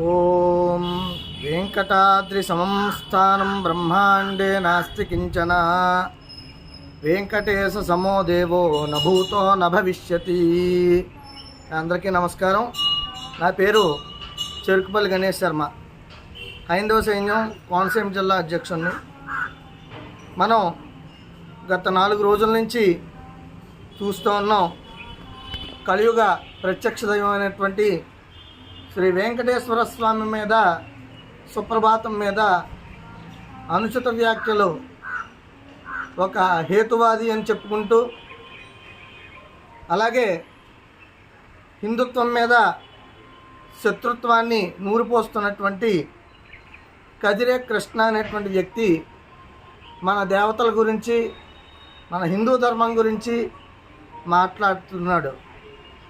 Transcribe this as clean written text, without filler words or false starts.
ఓం వెంకటాద్రి సమం స్థానం బ్రహ్మాండే నాస్తి కించన వెంకటేశ సమో దేవో నభూతో నభవిష్యతి. అందరికీ నమస్కారం. నా పేరు చెరుకుపల్లి గణేష్ శర్మ, హైందవ సైన్యం కోనసీమ జిల్లా అధ్యక్షుడిని. మనం గత 4 రోజుల నుంచి చూస్తూ ఉన్నాం, కలియుగ ప్రత్యక్ష దైవమైనటువంటి శ్రీ వెంకటేశ్వర స్వామి మీద, సుప్రభాతం మీద అనుచిత వ్యాఖ్యలు, ఒక హేతువాది అని చెప్పుకుంటూ, అలాగే హిందుత్వం మీద శత్రుత్వాన్ని నూరిపోస్తున్నటువంటి కదిరే కృష్ణ అనేటువంటి వ్యక్తి మన దేవతల గురించి, మన హిందూ ధర్మం గురించి మాట్లాడుతున్నాడు.